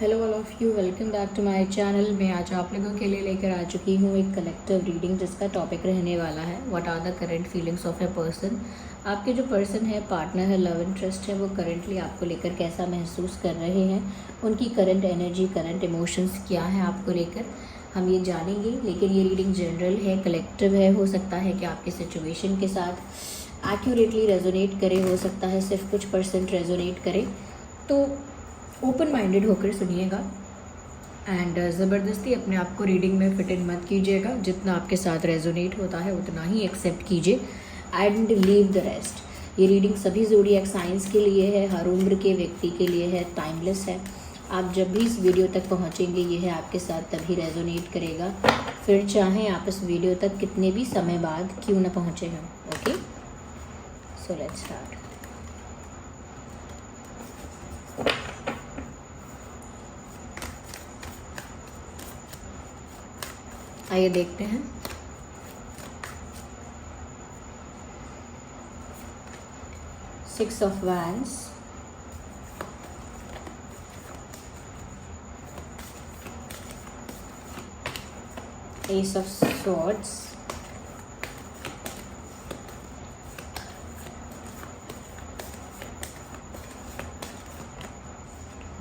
Hello all of you, welcome back to my channel. मैं आज आप लोगों के लिए लेकर आ चुकी हूँ एक कलेक्टिव रीडिंग जिसका टॉपिक रहने वाला है what are the current feelings of a person. आपके जो पर्सन है, पार्टनर है, लव इंटरेस्ट है, वो करंटली आपको लेकर कैसा महसूस कर रहे हैं, उनकी करंट एनर्जी, करंट इमोशंस क्या है आपको लेकर, हम ये जानेंगे। लेकिन ये रीडिंग जनरल है, कलेक्टिव है। हो सकता है कि आपके सिचुएशन के साथ एक्यूरेटली रेजोनेट करे, हो सकता है सिर्फ कुछ % रेजोनेट करे। तो ओपन माइंडेड होकर सुनिएगा एंड ज़बरदस्ती अपने आप को रीडिंग में फिट इन मत कीजिएगा। जितना आपके साथ रेजोनेट होता है उतना ही एक्सेप्ट कीजिए एंड लीव द रेस्ट। ये रीडिंग सभी ज़ोडिएक साइंस के लिए है, हर उम्र के व्यक्ति के लिए है, टाइमलेस है। आप जब भी इस वीडियो तक पहुंचेंगे ये है आपके साथ तभी रेजोनेट करेगा, फिर चाहें आप इस वीडियो तक कितने भी समय बाद क्यों ना पहुँचे हैं। Okay, so let's start. आइए देखते हैं। Six of wands, S of swords,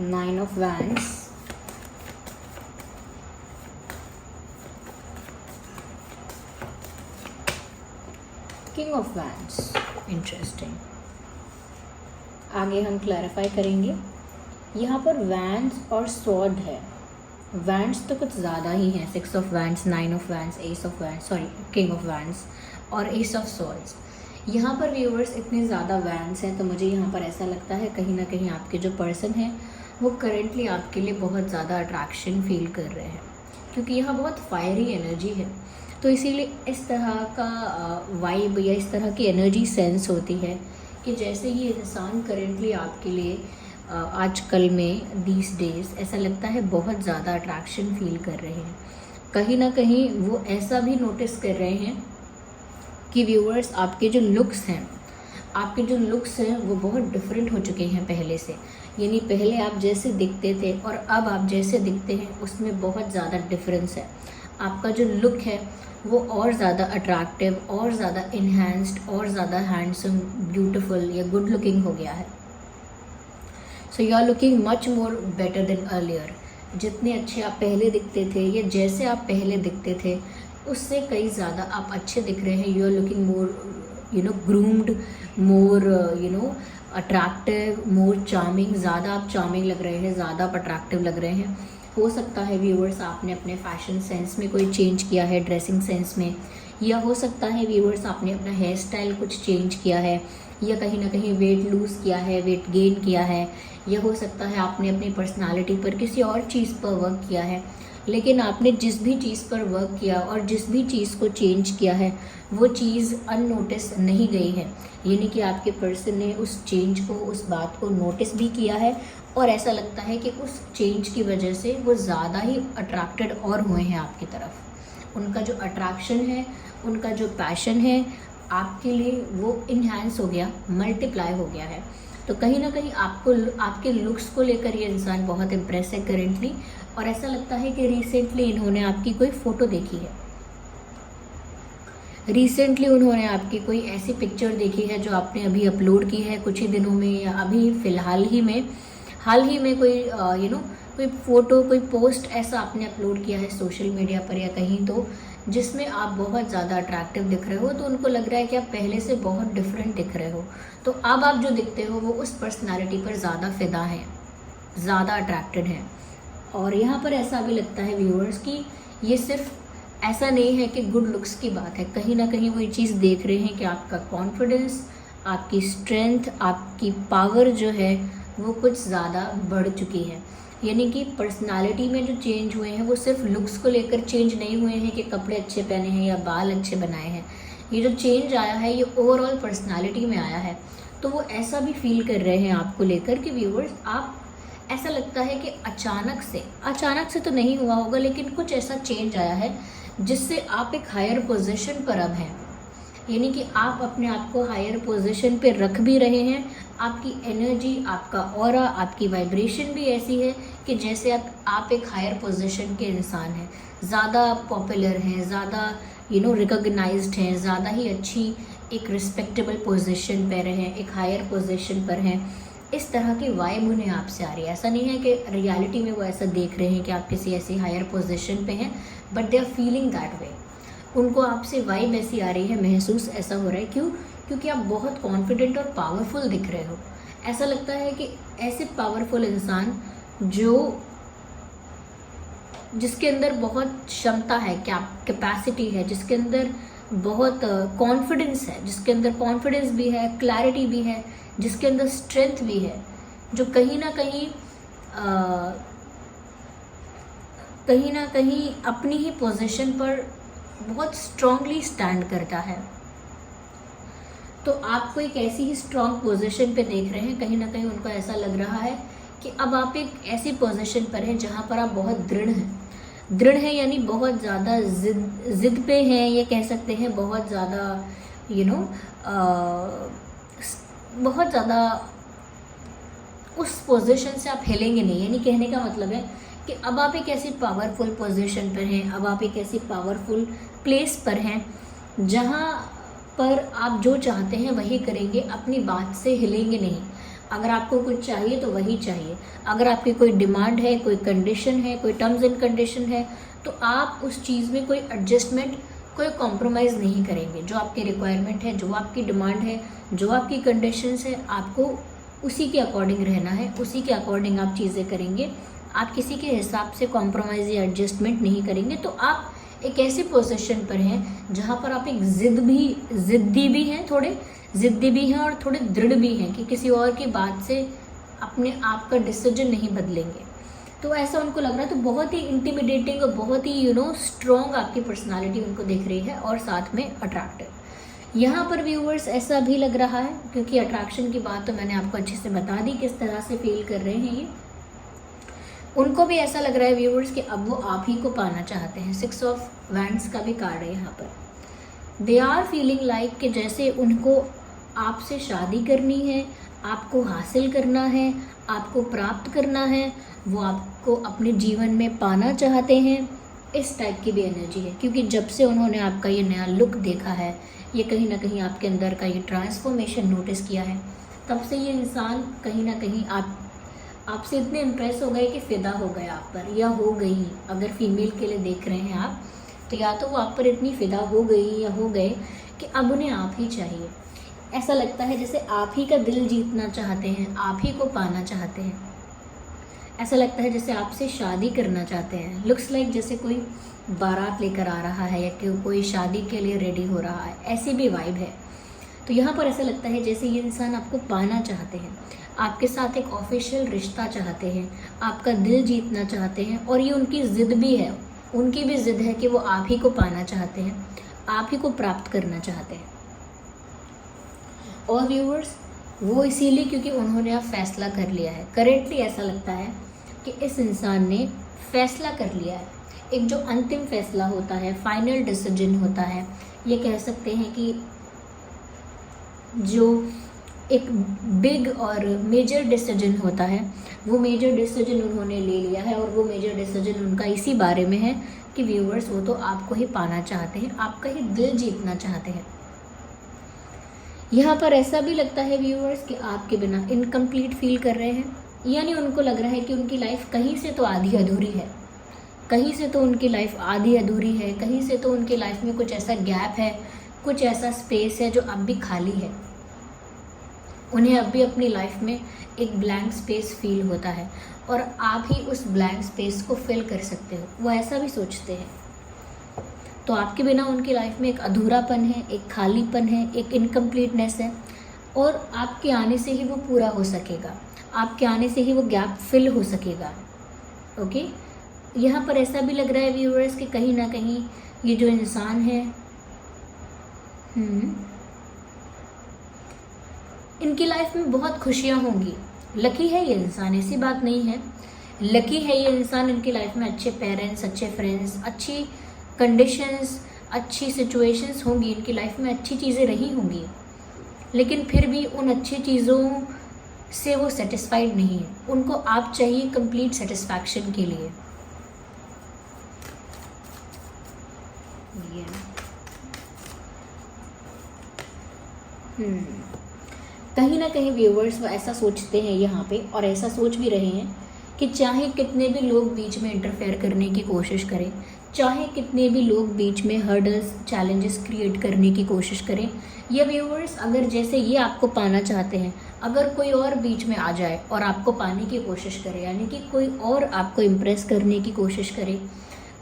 nine of wands, king of wands. Interesting. आगे हम क्लैरिफाई करेंगे। यहाँ पर वैंड्स और स्वॉर्ड है। वैंड्स तो कुछ ज़्यादा ही हैं, six of wands, nine of wands, S of wands, sorry king of wands और एस ऑफ स्वॉर्ड्स। यहाँ पर व्यूअर्स इतने ज़्यादा वैंड्स हैं तो मुझे यहाँ पर ऐसा लगता है कहीं ना कहीं आपके जो पर्सन है वो करेंटली आपके लिए बहुत ज़्यादा अट्रैक्शन फील कर रहे हैं, क्योंकि यहाँ बहुत फायरी एनर्जी है। तो इसीलिए इस तरह का वाइब या इस तरह की एनर्जी सेंस होती है कि जैसे ही इंसान करेंटली आपके लिए आजकल में दीस डेज ऐसा लगता है बहुत ज़्यादा अट्रैक्शन फील कर रहे हैं। कहीं ना कहीं वो ऐसा भी नोटिस कर रहे हैं कि व्यूअर्स आपके जो लुक्स हैं वो बहुत डिफरेंट हो चुके हैं पहले से। यानी पहले आप जैसे दिखते थे और अब आप जैसे दिखते हैं उसमें बहुत ज़्यादा डिफरेंस है। आपका जो लुक है वो और ज़्यादा अट्रैक्टिव, और ज़्यादा इन्हांस्ड, और ज़्यादा हैंडसम, ब्यूटीफुल या गुड लुकिंग हो गया है। So you are looking much more better than earlier. जितने अच्छे आप पहले दिखते थे या जैसे आप पहले दिखते थे उससे कई ज़्यादा आप अच्छे दिख रहे हैं। You are looking more groomed, more attractive, more charming. ज़्यादा आप चार्मिंग लग रहे हैं, ज़्यादा आप अट्रैक्टिव लग रहे हैं। हो सकता है व्यूअर्स आपने अपने फैशन सेंस में कोई चेंज किया है, ड्रेसिंग सेंस में, या हो सकता है व्यूअर्स आपने अपना हेयर स्टाइल कुछ चेंज किया है, या कहीं ना कहीं वेट लूज़ किया है, वेट गेन किया है, या हो सकता है आपने अपनी पर्सनालिटी पर किसी और चीज़ पर वर्क किया है। लेकिन आपने जिस भी चीज़ पर वर्क किया और जिस भी चीज़ को चेंज किया है वो चीज़ अननोटिस नहीं गई है। यानी कि आपके पर्सन ने उस चेंज को, उस बात को नोटिस भी किया है और ऐसा लगता है कि उस चेंज की वजह से वो ज़्यादा ही अट्रैक्टेड और हुए हैं आपकी तरफ। उनका जो अट्रैक्शन है, उनका जो पैशन है आपके लिए वो इन्हांस हो गया, मल्टीप्लाई हो गया है। तो कहीं ना कहीं आपको आपके लुक्स को लेकर ये इंसान बहुत इम्प्रेस है करेंटली, और ऐसा लगता है कि रिसेंटली इन्होंने आपकी कोई फ़ोटो देखी है, रिसेंटली उन्होंने आपकी कोई ऐसी पिक्चर देखी है जो आपने अभी अपलोड की है कुछ ही दिनों में, या अभी फ़िलहाल ही में कोई कोई फ़ोटो, कोई पोस्ट ऐसा आपने अपलोड किया है सोशल मीडिया पर या कहीं, तो जिसमें आप बहुत ज़्यादा अट्रैक्टिव दिख रहे हो। तो उनको लग रहा है कि आप पहले से बहुत डिफरेंट दिख रहे हो। तो अब आप जो दिखते हो वो उस पर्सनालिटी पर ज़्यादा फ़िदा हैं, ज़्यादा अट्रैक्टेड हैं। और यहाँ पर ऐसा भी लगता है व्यूअर्स कि ये सिर्फ ऐसा नहीं है कि गुड लुक्स की बात है, कहीं ना कहीं वो ये चीज़ देख रहे हैं कि आपका कॉन्फिडेंस, आपकी स्ट्रेंथ, आपकी पावर जो है वो कुछ ज़्यादा बढ़ चुकी है। यानी कि पर्सनालिटी में जो चेंज हुए हैं वो सिर्फ लुक्स को लेकर चेंज नहीं हुए हैं कि कपड़े अच्छे पहने हैं या बाल अच्छे बनाए हैं। ये जो चेंज आया है ये ओवरऑल पर्सनालिटी में आया है। तो वो ऐसा भी फील कर रहे हैं आपको लेकर कि व्यूअर्स आप, ऐसा लगता है कि अचानक से तो नहीं हुआ होगा लेकिन कुछ ऐसा चेंज आया है जिससे आप एक हायर पोजीशन पर अब हैं। यानी कि आप अपने आप को हायर पोजीशन पे रख भी रहे हैं। आपकी एनर्जी, आपका ऑरा, आपकी वाइब्रेशन भी ऐसी है कि जैसे आप एक हायर पोजीशन के इंसान हैं, ज़्यादा पॉपुलर हैं, ज़्यादा रिकॉग्नाइज्ड हैं, ज़्यादा ही अच्छी एक रिस्पेक्टेबल पोजीशन पर हैं, एक हायर पोजीशन पर हैं। इस तरह की वाइब उन्हें आपसे आ रही है। ऐसा नहीं है कि रियलिटी में वो ऐसा देख रहे हैं कि आप किसी ऐसी हायर पोजीशन पे हैं, but they are feeling that way. उनको आपसे वाइब ऐसी आ रही है, महसूस ऐसा हो रहा है। क्यों? क्योंकि आप बहुत कॉन्फिडेंट और पावरफुल दिख रहे हो। ऐसा लगता है कि ऐसे पावरफुल इंसान जिसके अंदर बहुत क्षमता है, कैपेसिटी है, जिसके अंदर बहुत कॉन्फिडेंस है, जिसके अंदर कॉन्फिडेंस भी है, क्लैरिटी भी है, जिसके अंदर स्ट्रेंथ भी है, जो कहीं ना कहीं अपनी ही पोजीशन पर बहुत स्ट्रांगली स्टैंड करता है। तो आपको एक ऐसी ही स्ट्रांग पोजीशन पे देख रहे हैं। कहीं ना कहीं उनको ऐसा लग रहा है कि अब आप एक ऐसी पोजीशन पर हैं जहाँ पर आप बहुत दृढ़ हैं, यानी बहुत ज़्यादा जिद पे हैं, ये कह सकते हैं। बहुत ज़्यादा बहुत ज़्यादा उस पोजीशन से आप हिलेंगे नहीं। यानी कहने का मतलब है कि अब आप एक ऐसी पावरफुल पोजीशन पर हैं, अब आप एक ऐसी पावरफुल प्लेस पर हैं जहाँ पर आप जो चाहते हैं वही करेंगे, अपनी बात से हिलेंगे नहीं। अगर आपको कुछ चाहिए तो वही चाहिए। अगर आपकी कोई डिमांड है, कोई कंडीशन है, कोई टर्म्स एंड कंडीशन है, तो आप उस चीज़ में कोई एडजस्टमेंट, कोई कॉम्प्रोमाइज़ नहीं करेंगे। जो आपकी रिक्वायरमेंट है, जो आपकी डिमांड है, जो आपकी कंडीशंस है, आपको उसी के अकॉर्डिंग रहना है, उसी के अकॉर्डिंग आप चीज़ें करेंगे। आप किसी के हिसाब से कॉम्प्रोमाइज़ या एडजस्टमेंट नहीं करेंगे। तो आप एक ऐसी पोजीशन पर हैं जहाँ पर आप एक ज़िद्दी भी हैं, थोड़े ज़िद्दी भी हैं और थोड़े दृढ़ भी हैं कि किसी और की बात से अपने आप का डिसीजन नहीं बदलेंगे। तो ऐसा उनको लग रहा है। तो बहुत ही इंटिमिडेटिंग और बहुत ही स्ट्रॉन्ग आपकी पर्सनालिटी उनको दिख रही है, और साथ में अट्रैक्टिव। यहाँ पर व्यूअर्स ऐसा भी लग रहा है, क्योंकि अट्रैक्शन की बात तो मैंने आपको अच्छे से बता दी किस तरह से फील कर रहे हैं ये। उनको भी ऐसा लग रहा है व्यूअर्स कि अब वो आप ही को पाना चाहते हैं। 6 ऑफ वैंड्स का भी कार्ड है यहाँ पर। दे आर फीलिंग लाइक कि जैसे उनको आपसे शादी करनी है, आपको हासिल करना है, आपको प्राप्त करना है, वो आपको अपने जीवन में पाना चाहते हैं। इस टाइप की भी एनर्जी है, क्योंकि जब से उन्होंने आपका ये नया लुक देखा है, ये कहीं ना कहीं आपके अंदर का ये ट्रांसफॉर्मेशन नोटिस किया है, तब से ये इंसान कहीं ना कहीं आपसे इतने इम्प्रेस हो गए कि फ़िदा हो गए आप पर, या हो गई। अगर फीमेल के लिए देख रहे हैं आप, तो या तो वो आप पर इतनी फ़िदा हो गई या हो गए कि अब उन्हें आप ही चाहिए। ऐसा लगता है जैसे आप ही का दिल जीतना चाहते हैं, आप ही को पाना चाहते हैं। ऐसा लगता है जैसे आपसे शादी करना चाहते हैं। लुक्स लाइक जैसे कोई बारात लेकर आ रहा है, या कोई शादी के लिए रेडी हो रहा है, ऐसी भी वाइब है। तो यहाँ पर ऐसा लगता है जैसे ये इंसान आपको पाना चाहते हैं, आपके साथ एक ऑफिशियल रिश्ता चाहते हैं, आपका दिल जीतना चाहते हैं। और ये उनकी ज़िद भी है, उनकी भी ज़िद है कि वो आप ही को पाना चाहते हैं, आप ही को प्राप्त करना चाहते हैं। और व्यूअर्स, वो इसीलिए क्योंकि उन्होंने अब फैसला कर लिया है। करेंटली ऐसा लगता है कि इस इंसान ने फैसला कर लिया है। एक जो अंतिम फैसला होता है, फाइनल डिसीजन होता है, ये कह सकते हैं कि जो एक बिग और मेजर डिसीजन होता है, वो मेजर डिसीजन उन्होंने ले लिया है। और वो मेजर डिसीजन उनका इसी बारे में है कि व्यूअर्स, वो तो आपको ही पाना चाहते हैं, आपका ही दिल जीतना चाहते हैं। यहाँ पर ऐसा भी लगता है व्यूअर्स कि आपके बिना इनकम्प्लीट फील कर रहे हैं। यानी उनको लग रहा है कि उनकी लाइफ कहीं से तो आधी अधूरी है, कहीं से तो उनकी लाइफ आधी अधूरी है, कहीं से तो उनकी लाइफ में कुछ ऐसा गैप है, कुछ ऐसा स्पेस है जो अब भी खाली है। उन्हें अब भी अपनी लाइफ में एक ब्लैंक स्पेस फील होता है, और आप ही उस ब्लैंक स्पेस को फिल कर सकते हो, वो ऐसा भी सोचते हैं। तो आपके बिना उनकी लाइफ में एक अधूरापन है, एक खालीपन है, एक इनकम्प्लीटनेस है, और आपके आने से ही वो पूरा हो सकेगा, आपके आने से ही वो गैप फिल हो सकेगा। ओके, यहाँ पर ऐसा भी लग रहा है व्यूअर्स कि कहीं ना कहीं ये जो इंसान है, इनकी लाइफ में बहुत खुशियाँ होंगी। लकी है ये इंसान, ऐसी बात नहीं है, लकी है ये इंसान। इनकी लाइफ में अच्छे पेरेंट्स, अच्छे फ्रेंड्स, अच्छी कंडीशंस, अच्छी सिचुएशंस होंगी, इनकी लाइफ में अच्छी चीज़ें रही होंगी, लेकिन फिर भी उन अच्छी चीज़ों से वो सेटिस्फाइड नहीं है। उनको आप चाहिए कंप्लीट सेटिस्फैक्शन के लिए। कहीं ना कहीं व्यूअर्स वो ऐसा सोचते हैं यहाँ पे, और ऐसा सोच भी रहे हैं कि चाहे कितने भी लोग बीच में इंटरफेयर करने की कोशिश करें, चाहे कितने भी लोग बीच में हर्डल्स चैलेंजेस क्रिएट करने की कोशिश करें, ये व्यूअर्स अगर जैसे ये आपको पाना चाहते हैं, अगर कोई और बीच में आ जाए और आपको पाने की कोशिश करे, यानी कि कोई और आपको इम्प्रेस करने की कोशिश करे,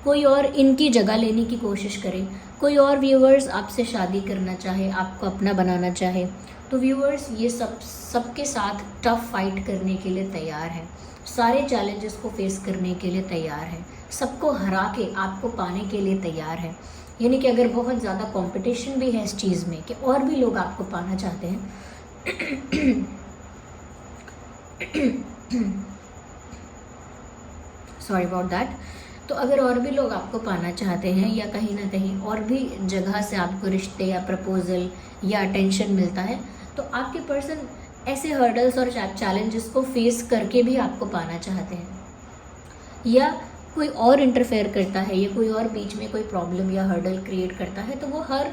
कोई और इनकी जगह लेने की कोशिश करे, कोई और व्यूअर्स आपसे शादी करना चाहे, आपको अपना बनाना चाहे, तो व्यूअर्स ये सबके साथ टफ फाइट करने के लिए तैयार है, सारे चैलेंजेस को फेस करने के लिए तैयार है, सबको हरा के आपको पाने के लिए तैयार है। यानी कि अगर बहुत ज़्यादा कंपटीशन भी है इस चीज़ में कि और भी लोग आपको पाना चाहते हैं सॉरी अबाउट दैट, तो अगर और भी लोग आपको पाना चाहते हैं या कहीं ना कहीं और भी जगह से आपको रिश्ते या प्रपोजल या अटेंशन मिलता है, तो आपके पर्सन ऐसे हर्डल्स और चैलेंजेस को फेस करके भी आपको पाना चाहते हैं। या कोई और इंटरफेयर करता है या कोई और बीच में कोई प्रॉब्लम या हर्डल क्रिएट करता है, तो वो हर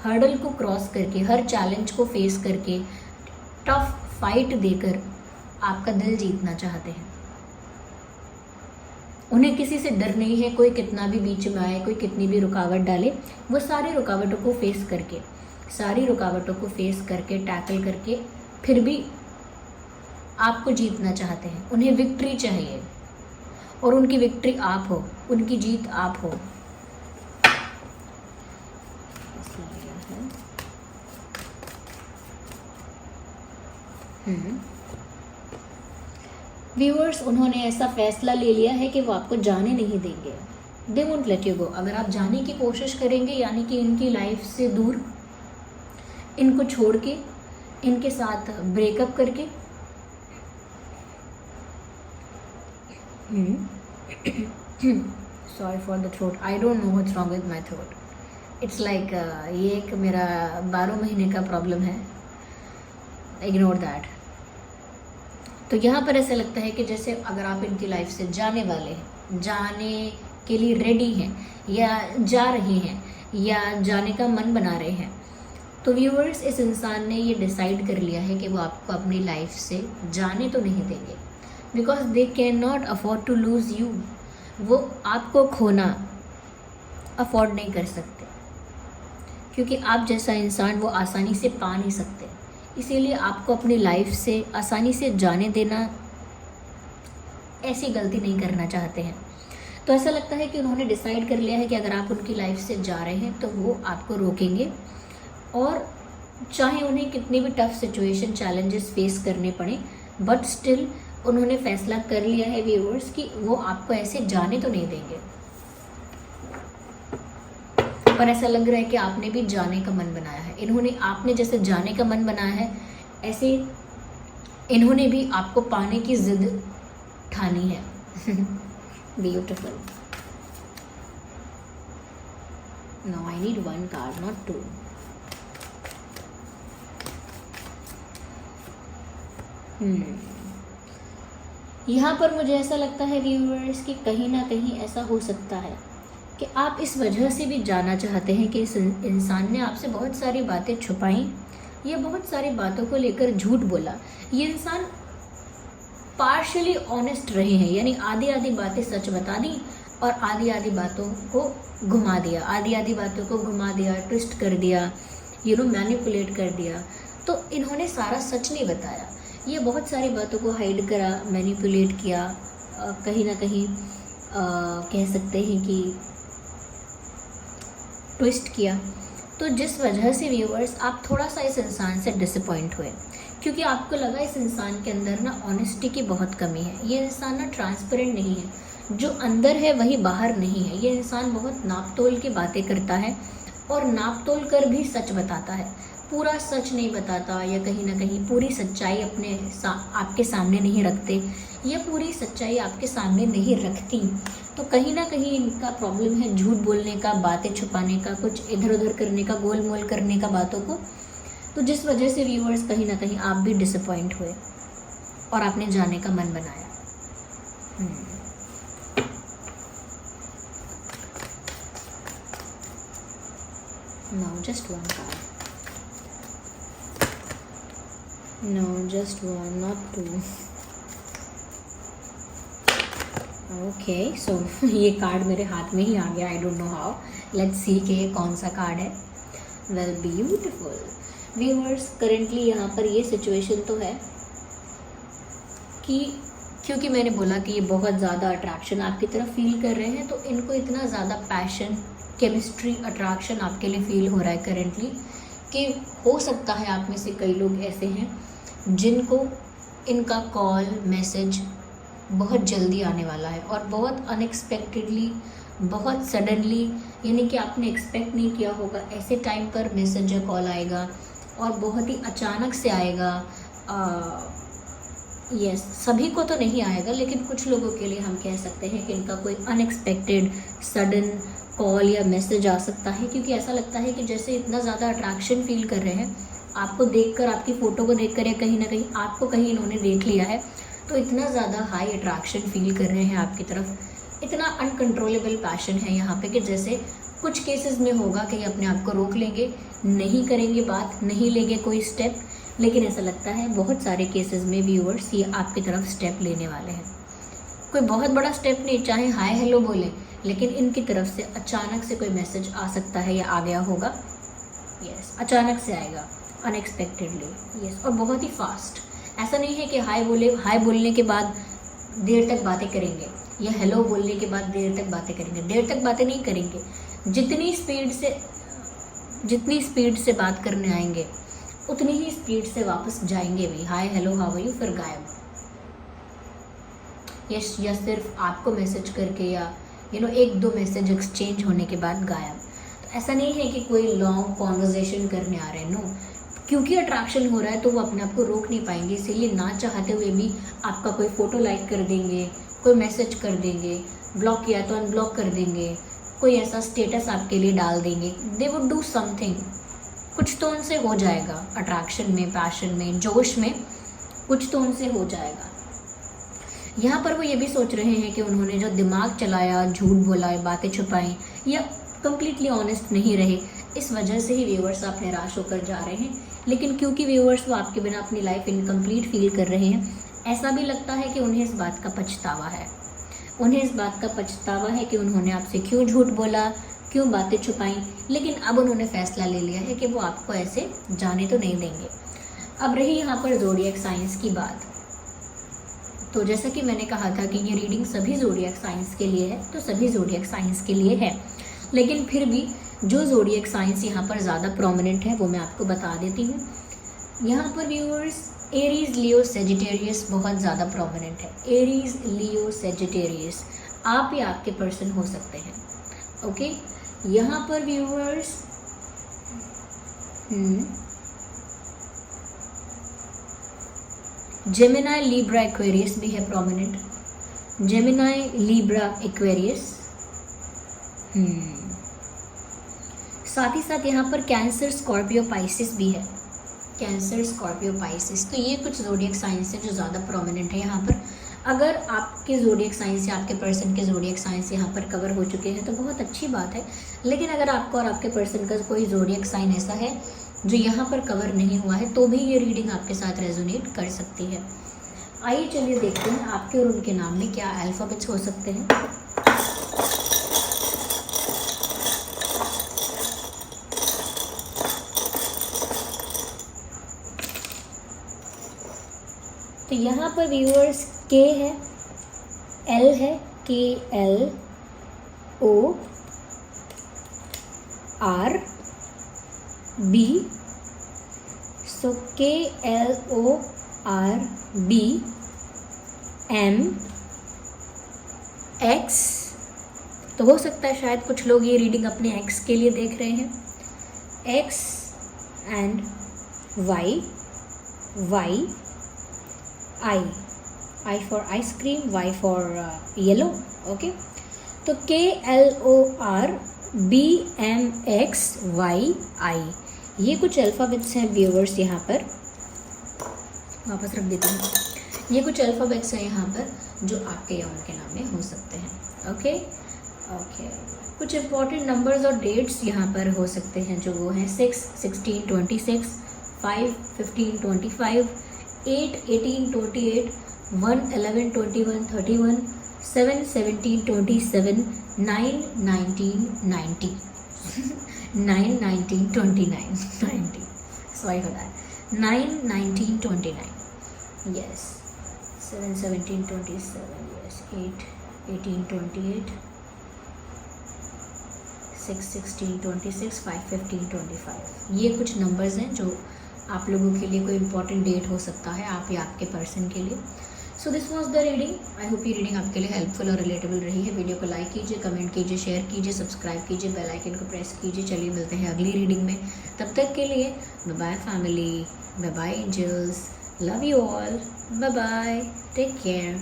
हर्डल को क्रॉस करके, हर चैलेंज को फेस करके, टफ फाइट देकर आपका दिल जीतना चाहते हैं। उन्हें किसी से डर नहीं है, कोई कितना भी बीच में आए, कोई कितनी भी रुकावट डाले, वो सारी रुकावटों को फेस करके, सारी रुकावटों को फेस करके, टैकल करके फिर भी आपको जीतना चाहते हैं। उन्हें विक्ट्री चाहिए और उनकी विक्ट्री आप हो, उनकी जीत आप हो। व्यूअर्स, उन्होंने ऐसा फैसला ले लिया है कि वो आपको जाने नहीं देंगे। They won't let you go. अगर आप जाने की कोशिश करेंगे, यानी कि इनकी लाइफ से दूर, इनको छोड़ के, इनके साथ ब्रेकअप करके, sorry for the throat, I don't know what's wrong with my throat. It's like ये एक मेरा 12 महीने का प्रॉब्लम है, इग्नोर दैट। तो यहाँ पर ऐसा लगता है कि जैसे अगर आप इनकी लाइफ से जाने वाले हैं, जाने के लिए रेडी हैं, या जा रहे हैं, या जाने का मन बना रहे हैं, तो व्यूअर्स, इस इंसान ने ये डिसाइड कर लिया है कि वो आपको अपनी लाइफ से जाने तो नहीं देंगे, because they can not afford to lose you. वो आपको खोना अफोर्ड नहीं कर सकते, क्योंकि आप जैसा इंसान वो आसानी से पा नहीं सकते। इसीलिए आपको अपनी लाइफ से आसानी से जाने देना, ऐसी गलती नहीं करना चाहते हैं। तो ऐसा लगता है कि उन्होंने डिसाइड कर लिया है कि अगर आप उनकी लाइफ से जा रहे हैं तो वो आपको रोकेंगे, और चाहे उन्हें कितनी भी टफ सिचुएशन, चैलेंजेस फेस करने पड़े, बट स्टिल उन्होंने फैसला कर लिया है व्यूअर्स कि वो आपको ऐसे जाने तो नहीं देंगे। पर ऐसा लग रहा है कि आपने भी जाने का मन बनाया है। इन्होंने, आपने जैसे जाने का मन बनाया है, ऐसे इन्होंने भी आपको पाने की जिद ठानी है। Beautiful. Now I need 1 card, not 2। यहाँ पर मुझे ऐसा लगता है व्यूअर्स कि कहीं ना कहीं ऐसा हो सकता है कि आप इस वजह से भी जाना चाहते हैं कि इस इंसान ने आपसे बहुत सारी बातें छुपाई या बहुत सारी बातों को लेकर झूठ बोला। ये इंसान पार्शली ऑनेस्ट रहे हैं, यानी आधी आधी बातें सच बता दी और आधी आधी बातों को घुमा दिया, आधी आधी बातों को घुमा दिया, ट्विस्ट कर दिया, मैनिपुलेट कर दिया। तो इन्होंने सारा सच नहीं बताया, ये बहुत सारी बातों को हाइड करा, मैनिपुलेट किया, कहीं ना कहीं कह सकते हैं कि ट्विस्ट किया। तो जिस वजह से व्यूअर्स आप थोड़ा सा इस इंसान से डिसअपॉइंट हुए, क्योंकि आपको लगा इस इंसान के अंदर ना ऑनेस्टी की बहुत कमी है। ये इंसान ना ट्रांसपेरेंट नहीं है, जो अंदर है वही बाहर नहीं है। ये इंसान बहुत नाप तोल की बातें करता है और नाप तोल कर भी सच बताता है, पूरा सच नहीं बताता, या कहीं ना कहीं पूरी सच्चाई आपके सामने नहीं रखते, या पूरी सच्चाई आपके सामने नहीं रखती। तो कहीं ना कहीं इनका प्रॉब्लम है झूठ बोलने का, बातें छुपाने का, कुछ इधर उधर करने का, गोल मोल करने का बातों को। तो जिस वजह से व्यूअर्स कहीं ना कहीं आप भी डिसअपॉइंट हुए और आपने जाने का मन बनाया। Now just one card, no just one, not two. Okay, so ये कार्ड मेरे हाथ में ही आ गया, I don't know how. Let's see कि ये कौन सा कार्ड है। वेल ब्यूटीफुल व्यूअर्स, करेंटली यहाँ पर ये सिचुएशन तो है कि क्योंकि मैंने बोला कि ये बहुत ज़्यादा अट्रैक्शन आपकी तरफ फील कर रहे हैं, तो इनको इतना ज़्यादा पैशन, केमिस्ट्री, अट्रैक्शन आपके लिए फील हो रहा है करेंटली कि हो सकता है आप में से कई लोग ऐसे हैं जिनको इनका कॉल, मैसेज बहुत जल्दी आने वाला है और बहुत अनएक्सपेक्टेडली, बहुत सडनली, यानी कि आपने एक्सपेक्ट नहीं किया होगा ऐसे टाइम पर मैसेज या कॉल आएगा और बहुत ही अचानक से आएगा। यस, सभी को तो नहीं आएगा, लेकिन कुछ लोगों के लिए हम कह सकते हैं कि इनका कोई अनएक्सपेक्टेड सडन कॉल या मैसेज आ सकता है, क्योंकि ऐसा लगता है कि जैसे इतना ज़्यादा अट्रैक्शन फील कर रहे हैं आपको देखकर, आपकी फ़ोटो को देखकर, या कहीं ना कहीं आपको कहीं इन्होंने देख लिया है, तो इतना ज़्यादा हाई अट्रैक्शन फील कर रहे हैं आपकी तरफ, इतना अनकंट्रोलेबल पैशन है यहाँ पे कि जैसे कुछ केसेस में होगा कि अपने आप को रोक लेंगे, नहीं करेंगे बात, नहीं लेंगे कोई स्टेप, लेकिन ऐसा लगता है बहुत सारे केसेस में व्यूअर्स ये आपकी तरफ स्टेप लेने वाले हैं। कोई बहुत बड़ा स्टेप नहीं, चाहे हाय हेलो बोलें, लेकिन इनकी तरफ से अचानक से कोई मैसेज आ सकता है या आ गया होगा। यस, अचानक से आएगा, अनएक्सपेक्टेडली। यस, और बहुत ही फास्ट। ऐसा नहीं है कि हाय बोलने के बाद देर तक बातें करेंगे या हेलो बोलने के बाद देर तक बातें करेंगे। देर तक बातें नहीं करेंगे, जितनी स्पीड से बात करने आएंगे उतनी ही स्पीड से वापस जाएंगे भी। Hi hello how are you, फिर गायब। यस, या सिर्फ आपको मैसेज करके या एक दो मैसेज एक्सचेंज होने के बाद गायब। तो ऐसा नहीं है कि कोई लॉन्ग कॉन्वर्जेशन करने आ रहे हैं, नो, क्योंकि अट्रैक्शन हो रहा है तो वो अपने आप को रोक नहीं पाएंगे, इसीलिए ना चाहते हुए भी आपका कोई फ़ोटो लाइक कर देंगे, कोई मैसेज कर देंगे, ब्लॉक किया तो अनब्लॉक कर देंगे, कोई ऐसा स्टेटस आपके लिए डाल देंगे। दे वुड डू समथिंग, कुछ तो उनसे हो जाएगा, अट्रैक्शन में, पैशन में, जोश में कुछ तो उनसे हो जाएगा। यहाँ पर वो ये भी सोच रहे हैं कि उन्होंने जो दिमाग चलाया, झूठ बोला, बातें छुपाई या कंप्लीटली ऑनेस्ट नहीं रहे, इस वजह से ही व्यूअर्स आप निराश होकर जा रहे हैं। लेकिन क्योंकि व्यूअर्स वो आपके बिना अपनी लाइफ इनकम्प्लीट फील कर रहे हैं, ऐसा भी लगता है कि उन्हें इस बात का पछतावा है। उन्हें इस बात का पछतावा है कि उन्होंने आपसे क्यों झूठ बोला, क्यों बातें छुपाई, लेकिन अब उन्होंने फैसला ले लिया है कि वो आपको ऐसे जाने तो नहीं देंगे। अब रही यहाँ पर ज़ोडिएक साइंस की बात, तो जैसा कि मैंने कहा था कि ये रीडिंग सभी ज़ोडिएक साइंस के लिए है, तो सभी ज़ोडिएक साइंस के लिए है, लेकिन फिर भी जो ज़ोडिएक साइंस यहाँ पर ज़्यादा प्रोमिनेंट है वो मैं आपको बता देती हूँ। यहाँ पर व्यूअर्स एरीज, लियो, सेजिटेरियस बहुत ज़्यादा प्रोमिनेंट है। एरीज, लियो, सेजिटेरियस आप या आपके पर्सन हो सकते हैं। ओके, यहाँ पर व्यूअर्स जेमिनाई, लिब्रा, एक्वेरियस भी है प्रोमिनेंट। Gemini, Libra, Aquarius. साथ ही साथ यहाँ पर कैंसर, स्कॉर्पियो, पाइसिस भी है। कैंसर, स्कॉर्पियो, पाइसिस, तो ये कुछ ज़ोडिएक साइंस है जो ज़्यादा प्रोमिनेंट है यहाँ पर। अगर आपके ज़ोडिएक साइंस या आपके पर्सन के ज़ोडिएक साइंस यहाँ पर कवर हो चुके हैं तो बहुत अच्छी बात है, लेकिन अगर आपको और आपके पर्सन का कोई ज़ोडिएक साइन ऐसा है जो यहाँ पर कवर नहीं हुआ है तो भी ये रीडिंग आपके साथ रेजोनेट कर सकती है। आइए चलिए देखते हैं आपके और उनके नाम में क्या अल्फ़ाबेट्स हो सकते हैं। तो यहाँ पर व्यूअर्स के है, एल है, KLOR, B, सो KLOR B, M, X, तो हो सकता है शायद कुछ लोग ये रीडिंग अपने एक्स के लिए देख रहे हैं। X and Y, I for ice cream, Y for yellow, okay. तो KLORBMXYI, ये कुछ अल्फ़ाबेट्स हैं व्यूअर्स यहाँ पर, वापस रख देती हूँ। ये कुछ अल्फ़ाबेट्स हैं यहाँ पर जो आपके या उनके नाम में हो सकते हैं। ओके ओके, कुछ इंपॉर्टेंट नंबर्स और डेट्स यहाँ पर हो सकते हैं जो वो हैं 6, 16, 26, 5, 15, 25, 8, 18, 28, 1, 11, 21, 31, 7, 17, 27, 9, 19, 90 9, 19, 29, 90, sorry for that, 9, 19, 29, yes, 7, 17, 27, yes, 8, 18, 28, 6, 16, 26, 5, 15, 25, ये कुछ नंबर्स हैं जो आप लोगों के लिए कोई इंपॉर्टेंट डेट हो सकता है, आप या आपके पर्सन के लिए। So this was the reading. I hope ये रीडिंग आपके लिए हेल्पफुल और रिलेटेबल रही है। वीडियो को लाइक कीजिए, कमेंट कीजिए, शेयर कीजिए, सब्सक्राइब कीजिए, बेल आइकन को प्रेस कीजिए। चलिए मिलते हैं अगली रीडिंग में, तब तक के लिए bye bye family, bye bye angels, love you all, bye bye, take care.